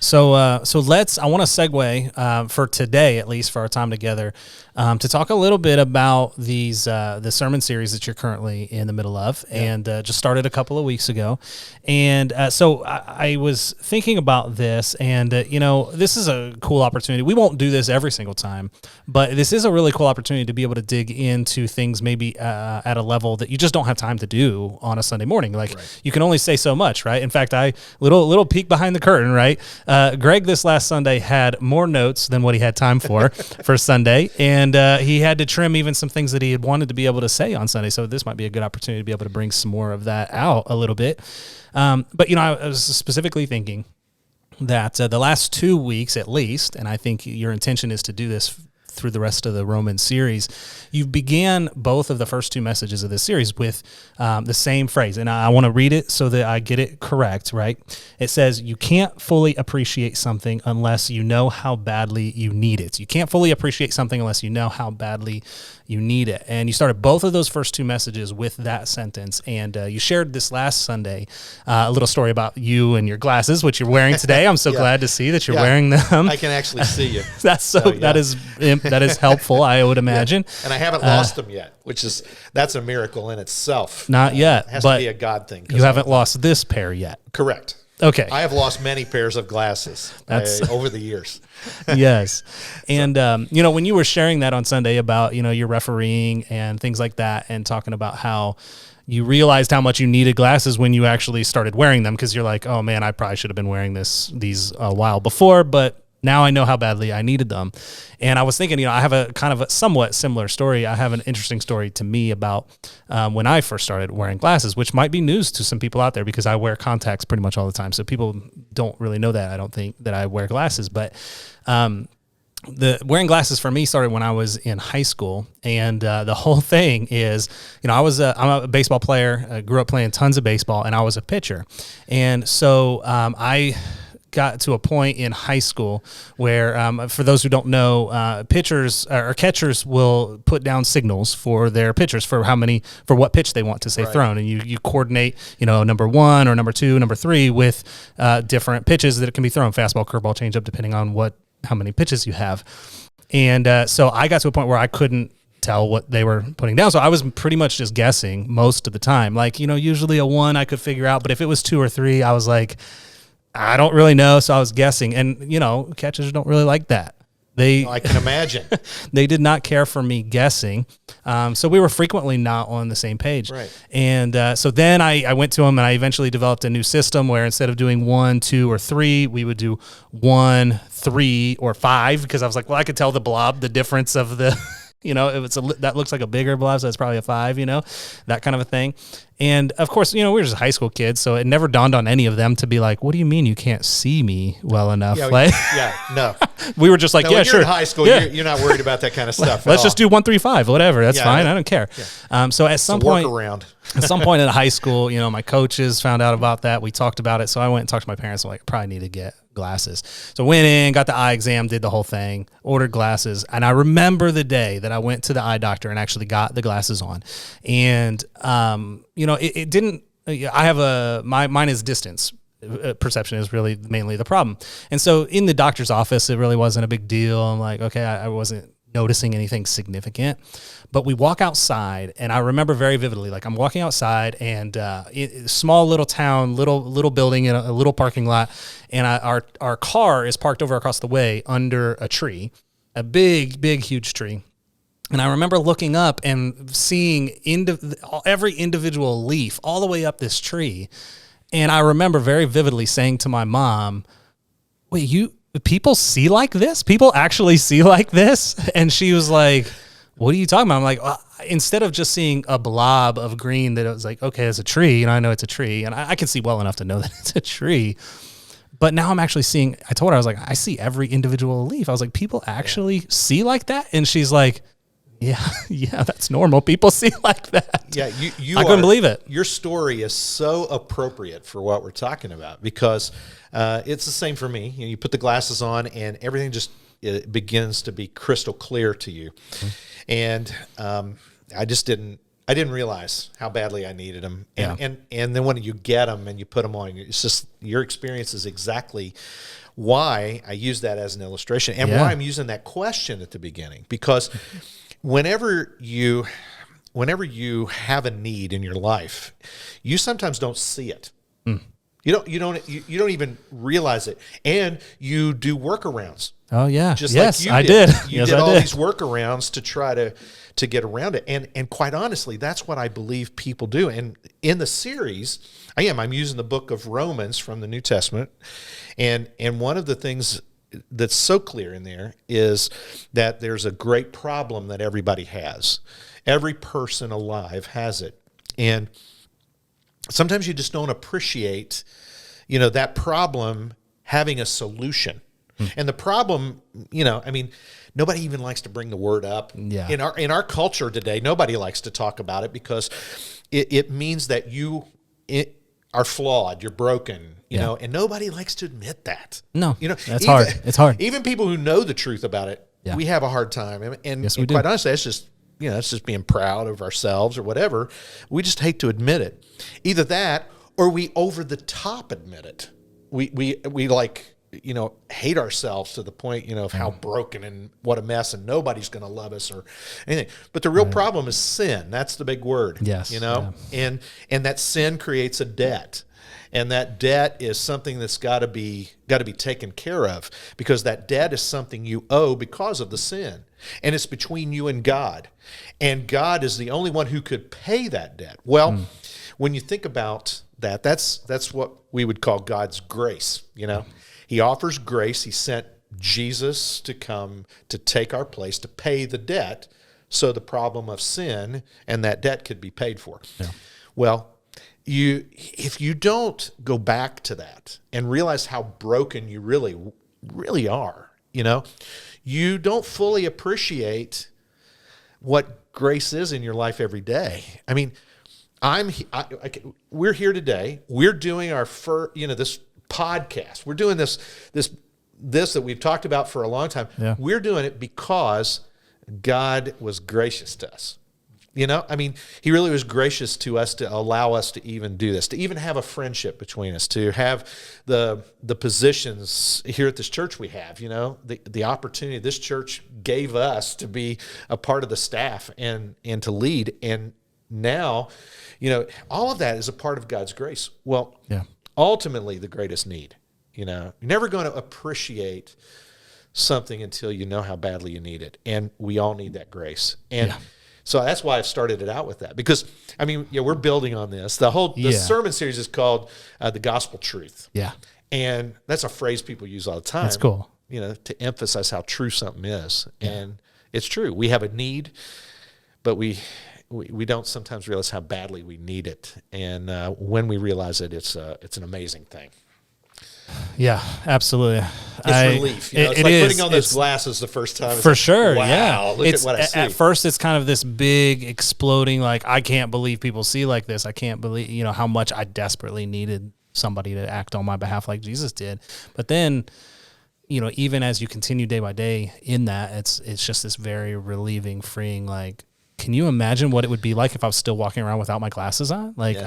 So I want to segue for today, at least for our time together, to talk a little bit about the sermon series that you're currently in the middle of, and just started a couple of weeks ago. And so I was thinking about this, and this is a cool opportunity. We won't do this every single time, but this is a really cool opportunity to be able to dig into things maybe at a level that you just don't have time to do on a Sunday morning. Like you can only say so much, right? In fact, little peek behind the curtain, right? Greg this last Sunday had more notes than what he had time for Sunday, and he had to trim even some things that he had wanted to be able to say on Sunday. So this might be a good opportunity to be able to bring some more of that out a little bit. But I was specifically thinking that the last 2 weeks at least, and I think your intention is to do this through the rest of the Roman series, you began both of the first two messages of this series with the same phrase. And I want to read it so that I get it correct, right? It says, you can't fully appreciate something unless you know how badly you need it. You can't fully appreciate something unless you know how badly you need it. And you started both of those first two messages with that sentence. And you shared this last Sunday a little story about you and your glasses, which you're wearing today. I'm so glad to see that you're wearing them. I can actually see you. That is helpful, I would imagine. And I haven't lost them yet, that's a miracle in itself. Not yet. It has but to be a God thing. You haven't lost this pair yet. Correct. Okay. I have lost many pairs of glasses over the years. Yes. And, when you were sharing that on Sunday about, your refereeing and things like that, and talking about how you realized how much you needed glasses when you actually started wearing them, because you're like, oh man, I probably should have been wearing these a while before, but now I know how badly I needed them. And I was thinking, I have a kind of a somewhat similar story. I have an interesting story to me about when I first started wearing glasses, which might be news to some people out there because I wear contacts pretty much all the time. So people don't really know that. I don't think that I wear glasses, but the wearing glasses for me started when I was in high school. And the whole thing is, I'm a baseball player. I grew up playing tons of baseball, and I was a pitcher. And so I got to a point in high school where, for those who don't know, pitchers or catchers will put down signals for their pitchers for what pitch they want to say thrown, and you coordinate, number 1 or number 2, number 3 with different pitches that it can be thrown: fastball, curveball, changeup, depending on how many pitches you have. And so I got to a point where I couldn't tell what they were putting down. So I was pretty much just guessing most of the time. Like, usually a 1 I could figure out, but if it was 2 or 3, I was like, I don't really know. So I was guessing. And, catchers don't really like that. I can imagine. They did not care for me guessing. So we were frequently not on the same page. Right. And so then I went to them, and I eventually developed a new system where instead of doing 1, 2, or 3, we would do 1, 3, or 5, because I was like, well, I could tell the difference of the, if that looks like a bigger blob, so it's probably a 5, that kind of a thing. And of course, we were just high school kids, so it never dawned on any of them to be like, what do you mean you can't see me well enough? No. We were just like, when sure. You're in high school, you're not worried about that kind of stuff. Let's just do 1, 3, 5, whatever. That's fine. I don't care. Yeah. So at some point, at some point in high school, my coaches found out about that. We talked about it. So I went and talked to my parents. I'm like, I probably need to get glasses. So went in, got the eye exam, did the whole thing, ordered glasses. And I remember the day that I went to the eye doctor and actually got the glasses on. And, it didn't, mine is distance. Perception is really mainly the problem. And so in the doctor's office, it really wasn't a big deal. I'm like, okay, I wasn't noticing anything significant. But we walk outside, and I remember very vividly, like I'm walking outside, and small little town, little building in a little parking lot, and our car is parked over across the way under a tree, a big, huge tree. And I remember looking up and seeing every individual leaf all the way up this tree. And I remember very vividly saying to my mom, wait, people see like this? People actually see like this? And she was like, what are you talking about? I'm like, well, instead of just seeing a blob of green that it was like, okay, it's a tree, I know it's a tree, and I can see well enough to know that it's a tree. But now I'm actually seeing, I told her, I was like, I see every individual leaf. I was like, people actually see like that? And she's like, yeah, that's normal. People see like that. Yeah, I couldn't believe it. Your story is so appropriate for what we're talking about, because it's the same for me. You put the glasses on, and everything just begins to be crystal clear to you. Mm-hmm. And I didn't realize how badly I needed them. And then when you get them and you put them on, it's just your experience is exactly why I use that as an illustration and why I'm using that question at the beginning. Because whenever you have a need in your life, you sometimes don't see it. You don't even realize it, and you do workarounds. Oh yeah, just yes, like you I did. did. You did all these workarounds to try to get around it, and quite honestly, that's what I believe people do. And in the series, I'm using the book of Romans from the New Testament, and one of the things that's so clear in there is that there's a great problem that everybody has. Every person alive has it, and sometimes you just don't appreciate, that problem having a solution. And the problem, nobody even likes to bring the word up. Yeah. In our culture today, nobody likes to talk about it because it means that you are flawed, you're broken, and nobody likes to admit that. No, that's hard. It's hard. Even people who know the truth about it, we have a hard time. And Yes, we quite do. honestly, it's just being proud of ourselves or whatever. We just hate to admit it. Either that, or we over the top admit it. We like, hate ourselves to the point, of how broken and what a mess, and nobody's going to love us or anything. But the real problem is sin. That's the big word. Yes. And that sin creates a debt. And that debt is something that's got to be taken care of, because that debt is something you owe because of the sin. And it's between you and God. And God is the only one who could pay that debt. Well, when you think about that, that's what we would call God's grace. He offers grace. He sent Jesus to come to take our place, to pay the debt, so the problem of sin and that debt could be paid for. Yeah. Well, if you don't go back to that and realize how broken you really, really are, you don't fully appreciate what grace is in your life every day. I mean, we're here today. We're doing our first, this podcast. We're doing this that we've talked about for a long time. Yeah. We're doing it because God was gracious to us. He really was gracious to us to allow us to even do this, to even have a friendship between us, to have the positions here at this church we have, the opportunity this church gave us to be a part of the staff and to lead. And now, all of that is a part of God's grace. Well, ultimately the greatest need, you're never going to appreciate something until you know how badly you need it. And we all need that grace. And so that's why I've started it out with that, because we're building on this. The sermon series is called The Gospel Truth. Yeah. And that's a phrase people use all the time. That's cool. To emphasize how true something is. Yeah. And it's true. We have a need, but we don't sometimes realize how badly we need it. And when we realize it, it's an amazing thing. Yeah, absolutely. It's relief. It's like putting on those glasses the first time. For sure. Wow, yeah. Look at what I see. At first, it's kind of this big exploding, like, I can't believe people see like this. I can't believe, how much I desperately needed somebody to act on my behalf like Jesus did. But then, even as you continue day by day in that, it's just this very relieving, freeing, like, can you imagine what it would be like if I was still walking around without my glasses on? Like,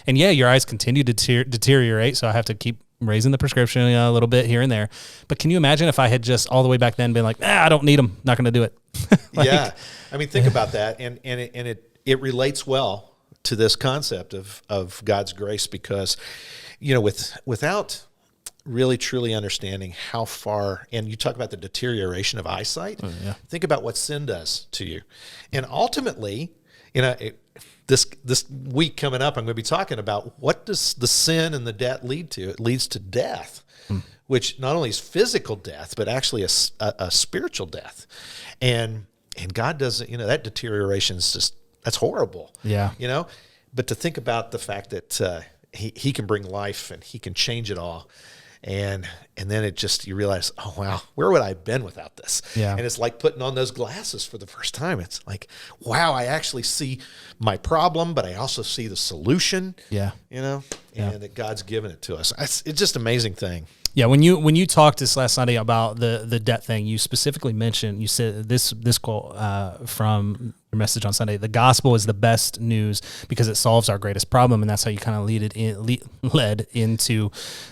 your eyes continue to deteriorate, so I have to keep raising the prescription a little bit here and there. But can you imagine if I had just all the way back then been like, I don't need them, not going to do it. Think about that. And it relates well to this concept of God's grace, because, without really truly understanding how far, and you talk about the deterioration of eyesight, think about what sin does to you. And ultimately, this week coming up, I'm going to be talking about what does the sin and the debt lead to. It leads to death, which not only is physical death, but actually a spiritual death. And God doesn't, that deterioration is just, that's horrible. Yeah. But to think about the fact that he can bring life and he can change it all. And then you realize, oh, wow, where would I have been without this? Yeah. And it's like putting on those glasses for the first time. It's like, wow, I actually see my problem, but I also see the solution. Yeah. And that God's given it to us. It's just an amazing thing. Yeah, when you talked this last Sunday about the debt thing, you specifically mentioned, you said this quote from your message on Sunday: the gospel is the best news because it solves our greatest problem, and that's how you kind of led into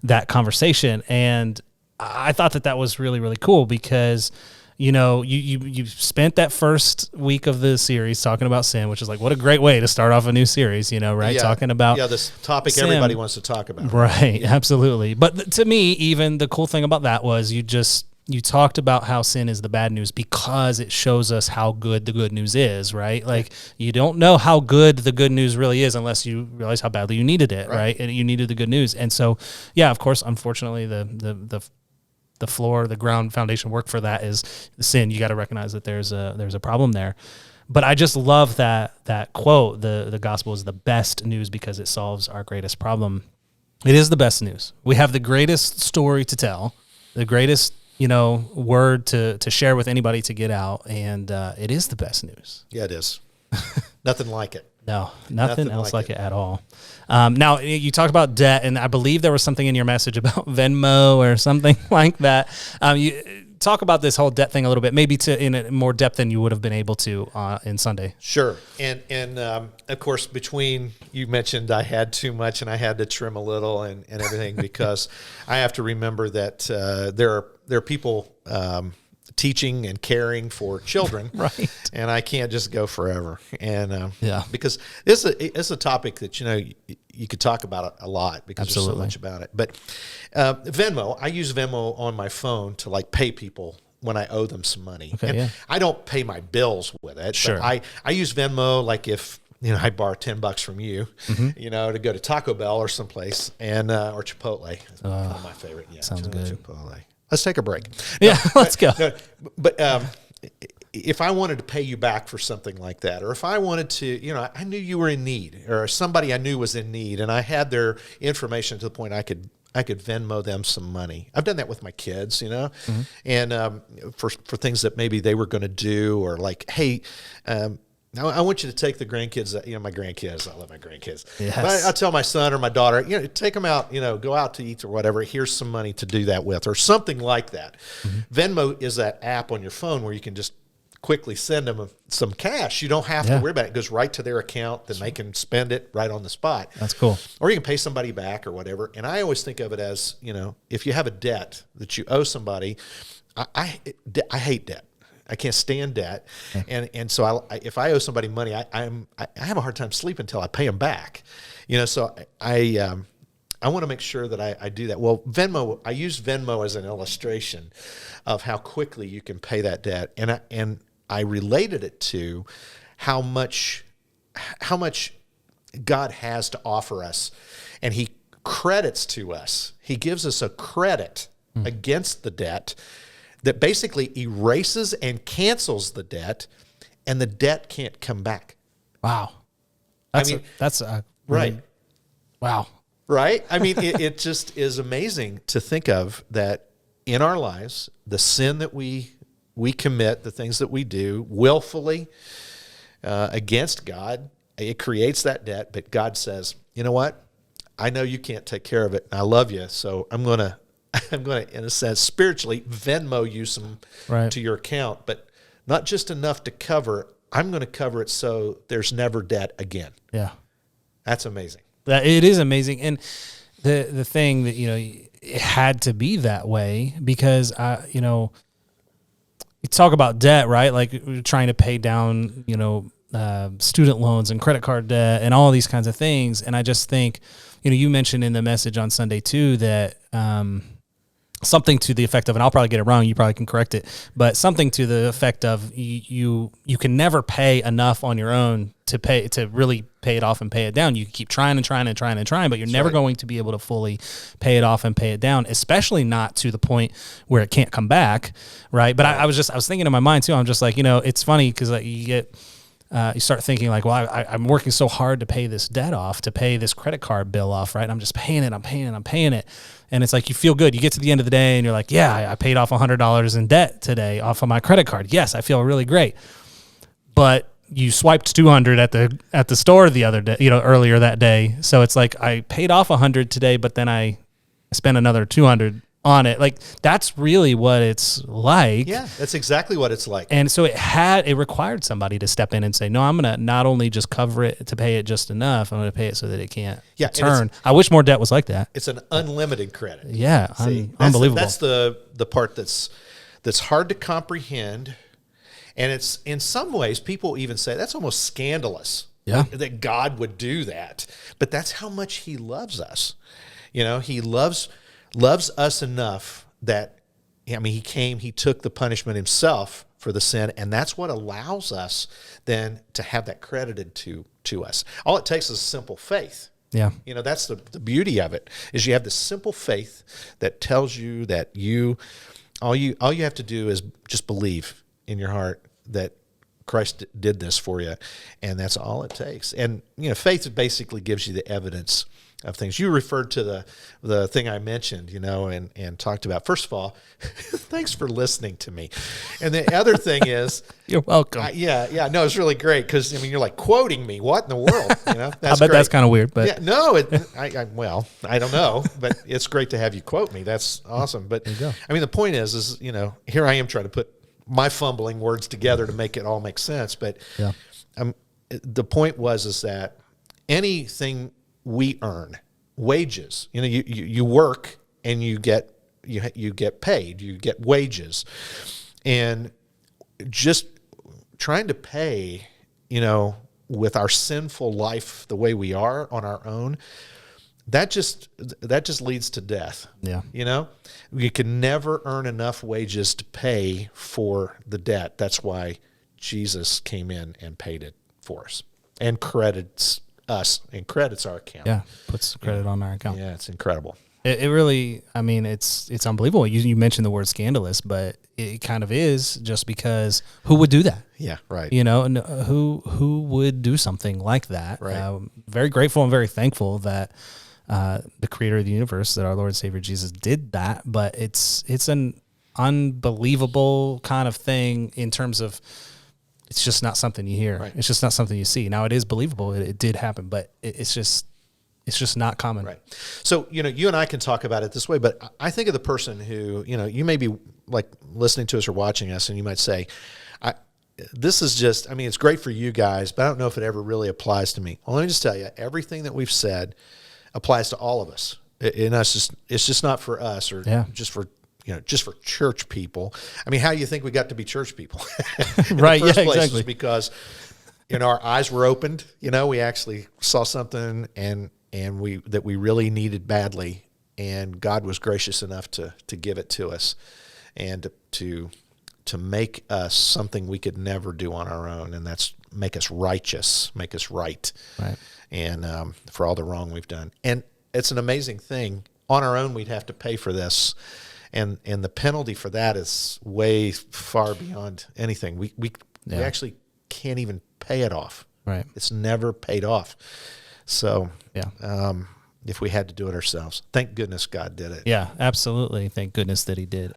that conversation. And I thought that was really, really cool because, you spent that first week of the series talking about sin, which is like, what a great way to start off a new series, right? Yeah. Talking about this topic sin. Everybody wants to talk about. Right, absolutely. But to me, even the cool thing about that was you talked about how sin is the bad news because it shows us how good the good news is, right? Like you don't know how good the good news really is unless you realize how badly you needed it, right? And you needed the good news. And so, yeah, of course, unfortunately, the floor, the ground foundation work for that is sin. You got to recognize that there's a problem there. But I just love that quote, the gospel is the best news because it solves our greatest problem. It is the best news. We have the greatest story to tell, the greatest word to share with anybody to get out, and it is the best news. Yeah, it is. Nothing like it. No, nothing else like it at all. Now, you talked about debt, and I believe there was something in your message about Venmo or something like that. You talk about this whole debt thing a little bit, maybe in more depth than you would have been able to in Sunday. Sure. And of course, between you mentioned I had too much and I had to trim a little and everything because I have to remember that there are people teaching and caring for children, right? And I can't just go forever. And because it's a topic that you could talk about a lot because Absolutely. There's so much about it. But Venmo, I use Venmo on my phone to like pay people when I owe them some money. Okay, and I don't pay my bills with it. Sure. But I use Venmo like if I borrow $10 from you, to go to Taco Bell or someplace and or Chipotle. It's one of my favorite. Yeah, sounds good. Chipotle. Let's take a break. Yeah, let's go. But if I wanted to pay you back for something like that, or if I wanted to, I knew you were in need, or somebody I knew was in need, and I had their information to the point I could Venmo them some money. I've done that with my kids, and for things that maybe they were going to do, or like, hey. I want you to take the grandkids, my grandkids, I love my grandkids. Yes. But I'll tell my son or my daughter, take them out, go out to eat or whatever. Here's some money to do that with or something like that. Venmo is that app on your phone where you can just quickly send them some cash. You don't have to worry about it. It goes right to their account, then they can spend it right on the spot. That's cool. Or you can pay somebody back or whatever. And I always think of it as, if you have a debt that you owe somebody, I hate debt. I can't stand debt, and so if I owe somebody money, I have a hard time sleeping until I pay them back, So I want to make sure that I do that. Well, Venmo, I use Venmo as an illustration of how quickly you can pay that debt, and I related it to how much God has to offer us, and He credits to us. He gives us a credit against the debt that basically erases and cancels the debt, and the debt can't come back. Wow. That's right. Wow. Right? I mean, it just is amazing to think of that in our lives, the sin that we commit, the things that we do willfully against God, it creates that debt, but God says, you know what? I know you can't take care of it, and I love you, so I'm going to, in a sense, spiritually Venmo you some to your account, but not just enough to cover. I'm going to cover it so there's never debt again. Yeah, that's amazing. It is amazing, and the thing that it had to be that way because you talk about debt, right? Like trying to pay down student loans and credit card debt and all these kinds of things, and I just think you mentioned in the message on Sunday too that. Something to the effect of, and I'll probably get it wrong, you probably can correct it, but something to the effect of you can never pay enough on your own to really pay it off and pay it down. You keep trying and trying and trying and trying, but you're never going to be able to fully pay it off and pay it down, especially not to the point where it can't come back, right? But I was thinking in my mind too, I'm just like, it's funny because you start thinking like, well, I'm working so hard to pay this debt off, to pay this credit card bill off, right? I'm just paying it. And it's like you feel good. You get to the end of the day and you're like, yeah, I paid off $100 in debt today off of my credit card. Yes, I feel really great. But you swiped $200 at the store the other day, earlier that day. So it's like I paid off $100 today, but then I spent another $200 on it. Like, that's really what it's like. Yeah, that's exactly what it's like. And so it required somebody to step in and say, no, I'm going to not only just cover it to pay it just enough, I'm going to pay it so that it can't turn. I wish more debt was like that. It's an unlimited credit. Yeah, unbelievable. That's the part that's hard to comprehend. And it's, in some ways, people even say that's almost scandalous. Yeah. That God would do that. But that's how much he loves us. You know, he loves us enough that, I mean, he took the punishment himself for the sin, and that's what allows us then to have that credited to us. All it takes is simple faith. Yeah. You know, that's the beauty of it, is you have the simple faith that tells you that all you have to do is just believe in your heart that Christ did this for you, and that's all it takes. And, you know, faith basically gives you the evidence of things. You referred to the thing I mentioned, you know, and talked about. First of all, thanks for listening to me. And the other thing is, you're welcome. No, it's really great, because, I mean, you're like quoting me. What in the world? You know, I bet that's kind of weird, but well, I don't know, but it's great to have you quote me. That's awesome. But I mean, the point is, you know, here I am trying to put my fumbling words together to make it all make sense. But the point is that anything we earn, wages, you know, you work and you get paid, you get wages, and just trying to pay, you know, with our sinful life the way we are on our own, that just leads to death. Yeah. You know, you can never earn enough wages to pay for the debt. That's why Jesus came in and paid it for us and credits us and credits our account. Yeah. Puts credit on our account. Yeah. It's incredible. It really, I mean, it's unbelievable. You mentioned the word scandalous, but it kind of is, just because who would do that? Yeah, right. You know, and who would do something like that? Right. Very grateful and very thankful that the creator of the universe, that our Lord and Savior Jesus, did that. But it's an unbelievable kind of thing in terms of, it's just not something you hear. Right. It's just not something you see. Now, it is believable. It did happen, but it's just not common. Right. So, you know, you and I can talk about it this way, but I think of the person who, you know, you may be like listening to us or watching us, and you might say, this is just, I mean, it's great for you guys, but I don't know if it ever really applies to me. Well, let me just tell you, everything that we've said applies to all of us. And it's just not for us, or just for, you know, just for church people. I mean, how do you think we got to be church people? Right. Yeah, exactly. Is because, you know, our eyes were opened. You know, we actually saw something and we really needed badly, and God was gracious enough to give it to us, and to make us something we could never do on our own, and that's make us righteous, make us right. Right. And for all the wrong we've done. And it's an amazing thing. On our own, we'd have to pay for this, and the penalty for that is way far beyond anything. We actually can't even pay it off. Right. It's never paid off. So if we had to do it ourselves, thank goodness God did it. Yeah, absolutely. Thank goodness that he did.